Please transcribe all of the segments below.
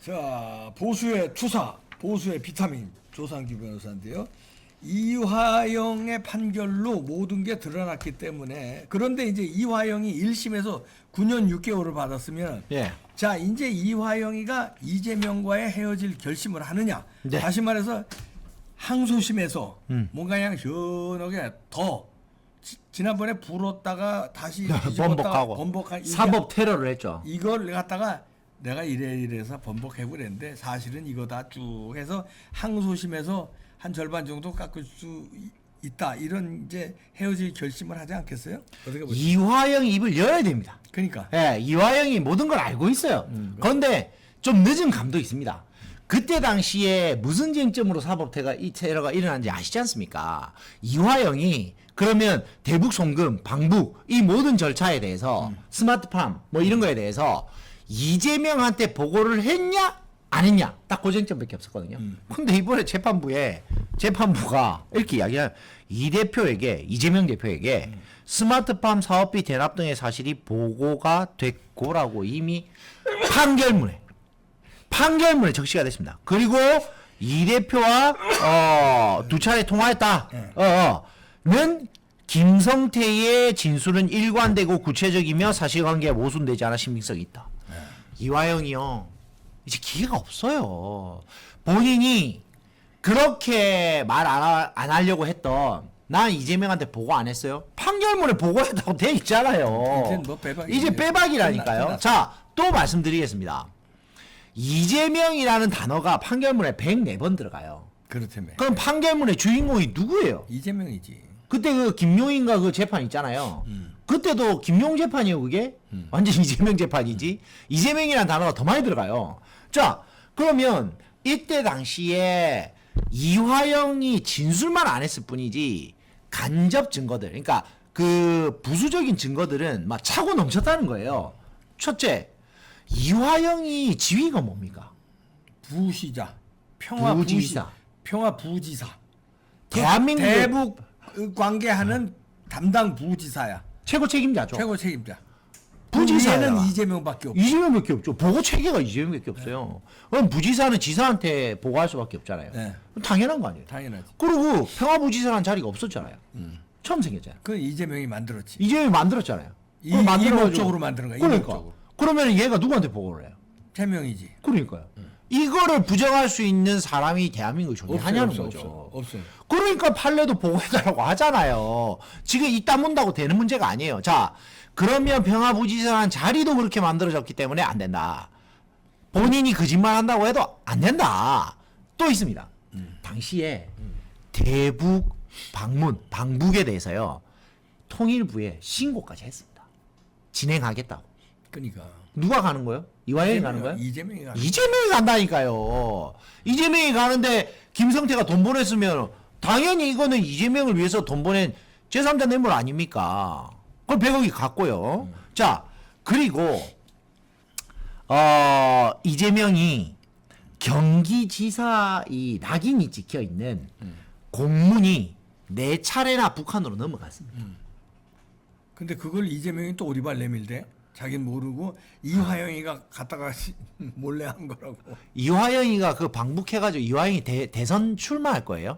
자, 보수의 투사, 보수의 비타민 조상기 변호사인데요. 이화영의 판결로 모든 게 드러났기 때문에, 그런데 이제 이화영이 1심에서 9년 6개월을 받았으면 예. 자, 이제 이화영이가 이재명과의 헤어질 결심을 하느냐. 네. 다시 말해서 항소심에서 뭔가 그냥 시원하게 더 지난번에 불었다가 다시 뒤집었다가 번복한 사법 테러를 했죠. 이걸 갖다가 내가 이래서 번복해 그랬는데 사실은 이거다 쭉 해서 항소심에서 한 절반 정도 깎을 수 있다, 이런 이제 헤어질 결심을 하지 않겠어요? 어떻게 보세요? 이화영이 입을 열어야 됩니다. 그러니까 예, 이화영이 모든 걸 알고 있어요. 그런데 좀 늦은 감도 있습니다. 그때 당시에 무슨 쟁점으로 사법 테러가 일어난지 아시지 않습니까? 이화영이 그러면 대북 송금, 방북 이 모든 절차에 대해서 스마트팜 뭐 이런 거에 대해서 이재명한테 보고를 했냐 안 했냐 딱 그 쟁점밖에 없었거든요. 근데 이번에 재판부가 이렇게 이야기하면 이재명 대표에게 스마트팜 사업비 대납 등의 사실이 보고가 됐고라고 이미 판결문에 적시가 됐습니다. 그리고 이 대표와 두 차례 통화했다는 김성태의 진술은 일관되고 구체적이며 사실관계가 모순되지 않아 신빙성이 있다. 이화영이요, 이제 기회가 없어요. 본인이 그렇게 말 안 하려고 했던, 난 이재명한테 보고 안 했어요. 판결문에 보고했다고 돼 있잖아요. 이제는 뭐 빼박이에요. 이제 빼박이라니까요. 끝났어. 자, 또 말씀드리겠습니다. 이재명이라는 단어가 판결문에 104번 들어가요. 그렇다며. 그럼 판결문의 주인공이 누구예요? 이재명이지. 그때 그 김용인가 그 재판 있잖아요. 그때도 김용 재판이에요, 그게? 완전 이재명 재판이지. 이재명이라는 단어가 더 많이 들어가요. 자, 그러면 이때 당시에 이화영이 진술만 안 했을 뿐이지 간접 증거들, 그러니까 그 부수적인 증거들은 막 차고 넘쳤다는 거예요. 첫째, 이화영이 지위가 뭡니까? 부시자, 부지사. 평화 부지사. 대한민국 대북 관계하는 담당 부지사야. 최고 책임자죠. 최고 책임자. 부지사야. 부지사는 이재명밖에 없고. 이재명밖에 없죠. 보고 체계가 이재명밖에 없어요. 그럼 부지사는 지사한테 보고할 수밖에 없잖아요. 네. 당연한 거 아니에요. 당연하지. 그리고 평화부지사라는 자리가 없었잖아요. 처음 생겼잖아요. 그 이재명이 만들었지. 이재명이 만들었잖아요. 이 목적으로 만드는 거야. 그러니까. 이목적으로. 그러면 얘가 누구한테 보고를 해요? 태명이지. 그러니까요. 이거를 부정할 수 있는 사람이 대한민국에 존재하냐는 없어요, 거죠. 없어요. 그러니까 판례도 보고해달라고 하잖아요. 지금 이따 문다고 되는 문제가 아니에요. 자, 그러면 평화부지사라는 자리도 그렇게 만들어졌기 때문에 안 된다. 본인이 거짓말 한다고 해도 안 된다. 또 있습니다. 당시에 대북 방북에 대해서요, 통일부에 신고까지 했습니다. 진행하겠다고. 그러니까. 누가 가는 거예요? 이화영이 가는 거예요? 이재명이 가는 이재명이 간다니까요. 이재명이 가는데 김성태가 돈 보냈으면 당연히 이거는 이재명을 위해서 돈 보낸 제3자 뇌물 아닙니까? 그걸 100억이 갔고요. 자, 그리고 이재명이 경기지사 이 낙인이 찍혀 있는 공문이 4차례나 북한으로 넘어갔습니다. 근데 그걸 이재명이 또 오리발 내밀대. 자기는 모르고 이화영이가 갔다가 몰래 한 거라고. 이화영이가 그 방북해가지고 이화영이 대선 출마할 거예요.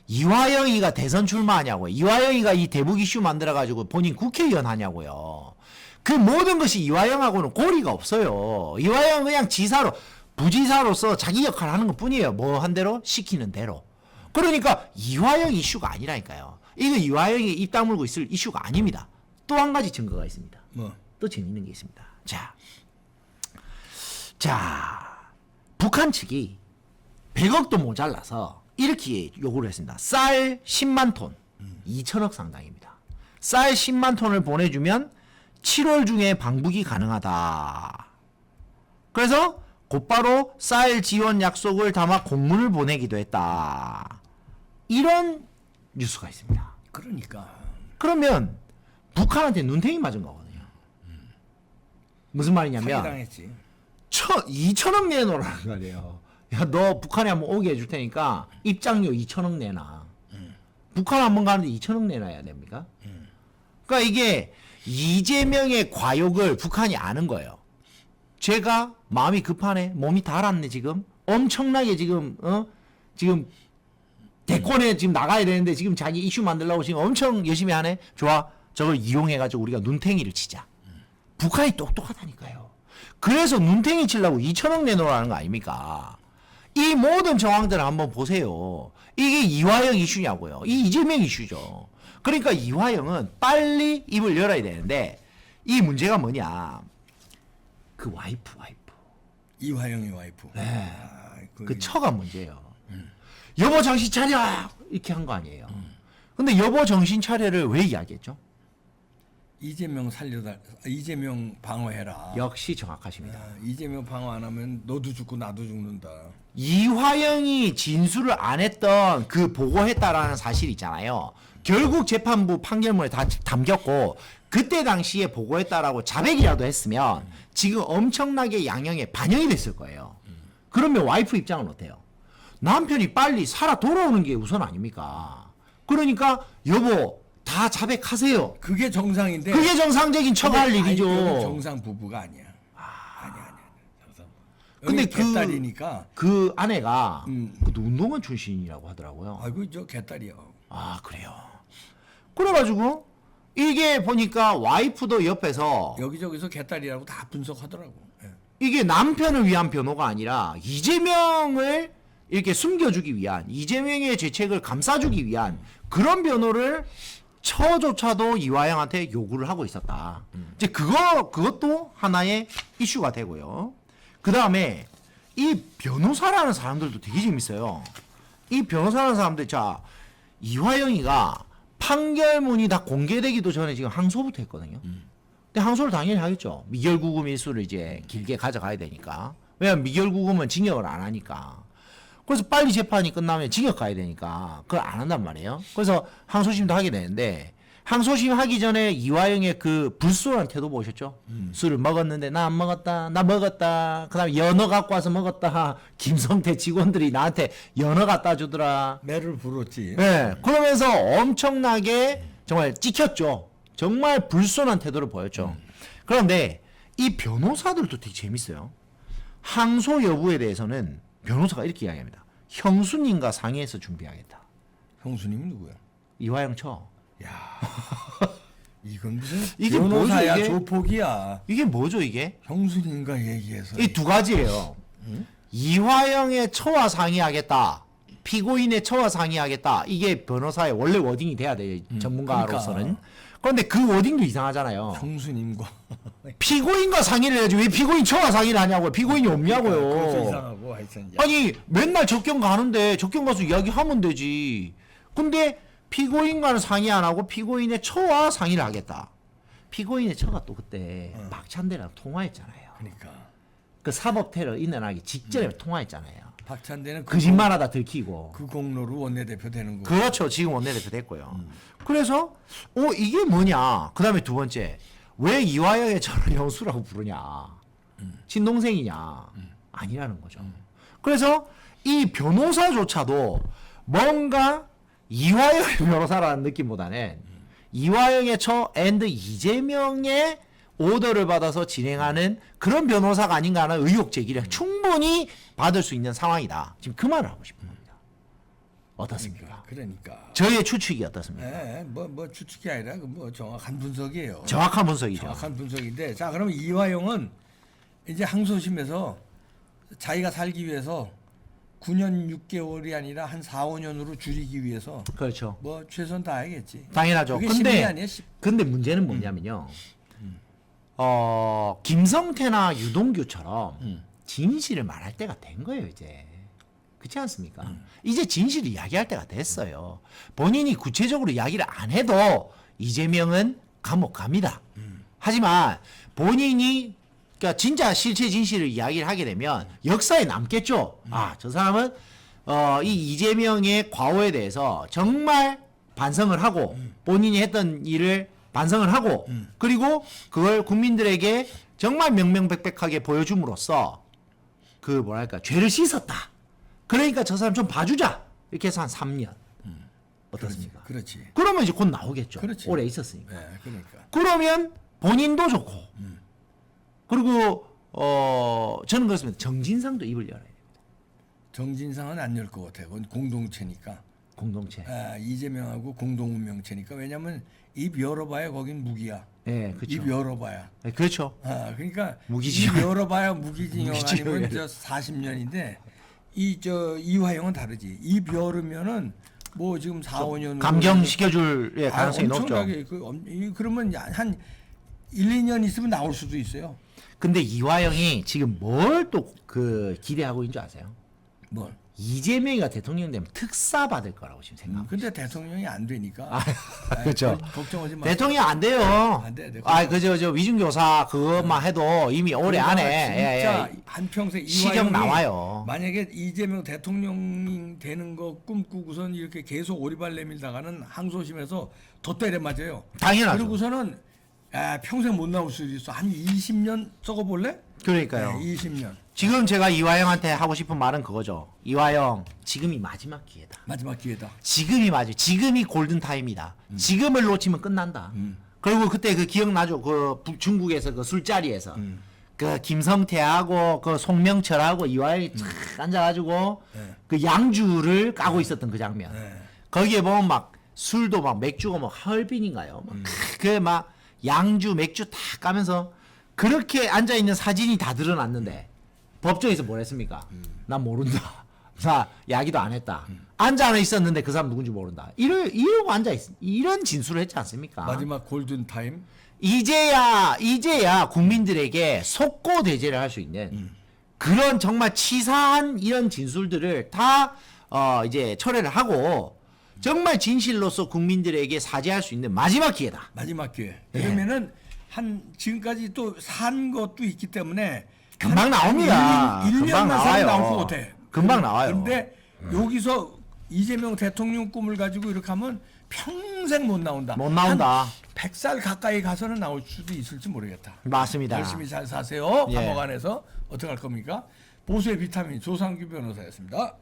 이화영이가 대선 출마하냐고요. 이화영이가 이 대북 이슈 만들어가지고 본인 국회의원 하냐고요. 그 모든 것이 이화영하고는 고리가 없어요. 이화영은 그냥 부지사로서 자기 역할을 하는 것 뿐이에요. 뭐 한 대로 시키는 대로. 그러니까 이화영 이슈가 아니라니까요. 이거 이화영이 입 다물고 있을 이슈가 아닙니다. 또 한 가지 증거가 있습니다. 뭐. 또 재밌는 게 있습니다. 자, 북한 측이 100억도 모자라서 이렇게 요구를 했습니다. 쌀 10만 톤, 2천억 상당입니다. 쌀 10만 톤을 보내주면 7월 중에 방북이 가능하다. 그래서 곧바로 쌀 지원 약속을 담아 공문을 보내기도 했다. 이런 뉴스가 있습니다. 그러니까. 그러면 북한한테 눈탱이 맞은 거거든요. 무슨 말이냐면 사기당했지. 2천억 내놓으라는 거 아니에요. 야, 너 북한에 한번 오게 해줄 테니까 입장료 2천억 내놔. 북한 한번 가는데 2천억 내놔야 됩니까? 그러니까 이게 이재명의 과욕을 북한이 아는 거예요. 제가 마음이 급하네, 몸이 달았네 지금, 엄청나게 지금 지금 대권에 지금 나가야 되는데 지금 자기 이슈 만들려고 지금 엄청 열심히 하네. 좋아, 저걸 이용해가지고 우리가 눈탱이를 치자. 북한이 똑똑하다니까요. 그래서 눈탱이 치려고 2천억 내놓으라는 거 아닙니까? 이 모든 정황들을 한번 보세요. 이게 이화영 이슈냐고요. 이 이재명 이슈죠. 그러니까 이화영은 빨리 입을 열어야 되는데 이 문제가 뭐냐? 그 와이프. 이화영의 와이프. 네. 아, 그 처가 문제예요. 여보 정신 차려! 이렇게 한 거 아니에요. 근데 여보 정신 차려를 왜 이야기했죠? 이재명 방어해라. 역시 정확하십니다. 아, 이재명 방어 안 하면 너도 죽고 나도 죽는다. 이화영이 진술을 안 했던 그 보고했다라는 사실이 있잖아요. 결국 재판부 판결문에 다 담겼고 그때 당시에 보고했다라고 자백이라도 했으면 지금 엄청나게 양형에 반영이 됐을 거예요. 그러면 와이프 입장은 어때요? 남편이 빨리 살아 돌아오는 게 우선 아닙니까? 그러니까 여보 다 자백하세요. 그게 정상인데. 그게 정상적인 처가할 근데 일이죠. 이거는 정상 부부가 아니야. 아니야. 정상 부부. 근데 여기 개딸이니까. 그 아내가 음. 그 운동원 출신이라고 하더라고요. 아이고 저 개딸이야. 아 그래요. 그래가지고 이게 보니까 와이프도 옆에서 여기저기서 개딸이라고 다 분석하더라고. 예. 이게 남편을 위한 변호가 아니라 이재명을 이렇게 숨겨주기 위한, 이재명의 죄책을 감싸주기 위한 그런 변호를 처조차도 이화영한테 요구를 하고 있었다. 이제 그것도 하나의 이슈가 되고요. 그 다음에 이 변호사라는 사람들도 되게 재밌어요. 이 변호사라는 사람들, 자, 이화영이가 판결문이 다 공개되기도 전에 지금 항소부터 했거든요. 근데 항소를 당연히 하겠죠. 미결구금 일수를 이제 길게 가져가야 되니까. 왜냐면 미결구금은 징역을 안 하니까. 그래서 빨리 재판이 끝나면 징역 가야 되니까 그걸 안 한단 말이에요. 그래서 항소심도 하게 되는데 항소심 하기 전에 이화영의 그 불순한 태도 보셨죠? 술을 먹었는데 나 안 먹었다. 나 먹었다. 그다음에 연어 갖고 와서 먹었다. 김성태 직원들이 나한테 연어 갖다 주더라. 매를 불었지. 네. 그러면서 엄청나게 정말 찍혔죠. 정말 불순한 태도를 보였죠. 그런데 이 변호사들도 되게 재밌어요. 항소 여부에 대해서는 변호사가 이렇게 이야기합니다. 형수님과 상의해서 준비하겠다. 형수님이 누구야? 이화영 처. 야, 이건 무슨 이게 변호사야, 뭐죠, 이게? 조폭이야. 이게 뭐죠 이게? 형수님과 얘기해서. 이 두 가지예요. 이화영의 처와 상의하겠다. 피고인의 처와 상의하겠다. 이게 변호사의 원래 워딩이 돼야 돼요. 전문가로서는. 그러니까. 그런데 그 워딩도 이상하잖아요. 형수님과. 피고인과 상의를 해야지 왜 피고인 처와 상의를 하냐고요. 피고인이 없냐고요. 그것도 이상하고 하여튼. 야, 아니 맨날 접견 가는데 접견 가서 이야기하면 되지. 근데 피고인과는 상의 안 하고 피고인의 처와 상의를 하겠다. 피고인의 처가 또 그때 박찬대랑 통화했잖아요. 그러니까 그 사법 테러 일어나기 직전에 통화했잖아요. 박찬대는 거짓말하다 들키고. 그 공로로 원내대표 되는 거. 그렇죠. 지금 원내대표 됐고요. 그래서 이게 뭐냐. 그다음에 두 번째 왜 이화영의 저를 형수라고 부르냐. 친동생이냐. 아니라는 거죠. 그래서 이 변호사조차도 뭔가 이화영의 변호사라는 느낌보다는 이화영의 처 앤드 이재명의 오더를 받아서 진행하는 그런 변호사가 아닌가 하는 의혹 제기를 충분히 받을 수 있는 상황이다. 지금 그 말을 하고 싶은 겁니다. 어떻습니까? 그러니까. 저의 추측이 어떻습니까? 예, 뭐 추측이 아니라 뭐 정확한 분석이에요. 정확한 분석이죠. 정확한 분석인데, 자, 그러면 이화영은 이제 항소심에서 자기가 살기 위해서 9년 6개월이 아니라 한 4, 5년으로 줄이기 위해서 그렇죠. 뭐 최선 다해야겠지. 당연하죠. 그게 심리 근데 아니야? 근데 문제는 뭐냐면요. 김성태나 유동규처럼 진실을 말할 때가 된 거예요, 이제. 그렇지 않습니까? 이제 진실을 이야기할 때가 됐어요. 본인이 구체적으로 이야기를 안 해도 이재명은 감옥 갑니다. 하지만 본인이 그러니까 진짜 실체 진실을 이야기를 하게 되면 역사에 남겠죠. 아, 저 사람은 이 이재명의 과오에 대해서 정말 반성을 하고 본인이 했던 일을 반성을 하고 그리고 그걸 국민들에게 정말 명명백백하게 보여줌으로써 그 뭐랄까 죄를 씻었다. 그러니까 저 사람 좀 봐주자. 이렇게 해서 한 3년. 어떻습니까? 그렇지. 그러면 이제 곧 나오겠죠. 그렇지. 오래 있었으니까. 네, 그러니까. 그러면 본인도 좋고 그리고 저는 그렇습니다. 정진상도 입을 열어야 돼요. 정진상은 안 열 것 같아요. 그건 공동체니까. 공동체. 이재명하고 공동운명체니까. 왜냐하면 입 열어봐야 거긴 무기야. 네, 그렇죠. 입 열어봐야. 네, 그렇죠. 그러니까 무기징역. 입 열어봐야 무기징역 아니면 무기징역이야. 40년인데 이화영은 다르지. 입 열으면은 뭐 지금 4, 5년 감경시켜줄 가능성이 높죠. 엄청나게 그러면 한 1, 2년 있으면 나올 수도 있어요. 근데 이화영이 지금 뭘 또 그 기대하고 있는 줄 아세요? 뭘? 이재명이가 대통령 되면 특사 받을 거라고 지금 생각하고 근데 대통령이 안 되니까. 그렇죠. 걱정하지 마. 대통령 안 돼요. 안 돼. 그저 위중교사 그것만 해도 이미 올해 안에 진짜 한평생 시경 이화영이 나와요. 만약에 이재명 대통령 되는 거 꿈꾸고선 이렇게 계속 오리발 내밀다가는 항소심에서 더 때려 맞아요. 당연하죠. 그러고서는 평생 못 나올 수도 있어. 한 20년 썩어볼래? 그러니까요. 20년. 지금 제가 이화영한테 하고 싶은 말은 그거죠. 이화영, 지금이 마지막 기회다. 마지막 기회다. 지금이 골든 타임이다. 지금을 놓치면 끝난다. 그리고 그때 그 기억나죠? 그 중국에서 그 술자리에서 그 김성태하고 그 송명철하고 이화영이 쫙 앉아가지고 그 양주를 까고 있었던 그 장면. 거기에 보면 막 술도 막 맥주가 뭐 하얼빈인가요? 그 막 양주 맥주 다 까면서 그렇게 앉아 있는 사진이 다 드러났는데 법정에서 뭘 했습니까? 난 모른다. 나 야기도 안 했다. 앉아 있었는데 그 사람 누군지 모른다. 이러고 앉아 있. 이런 진술을 했지 않습니까? 마지막 골든 타임. 이제야 국민들에게 속고 대제를 할 수 있는 그런 정말 치사한 이런 진술들을 다 이제 철회를 하고 정말 진실로서 국민들에게 사죄할 수 있는 마지막 기회다. 마지막 기회. 예. 그러면은 한 지금까지 또 산 것도 있기 때문에 금방 나옵니다. 1년만 금방 살면 나와요. 나올 것 같아. 금방 나와요. 근데 여기서 이재명 대통령 꿈을 가지고 이렇게 하면 평생 못 나온다. 못 나온다. 100살 가까이 가서는 나올 수도 있을지 모르겠다. 맞습니다. 열심히 잘 사세요. 예. 감옥 안에서 어떻게 할 겁니까? 보수의 비타민 조상규 변호사였습니다.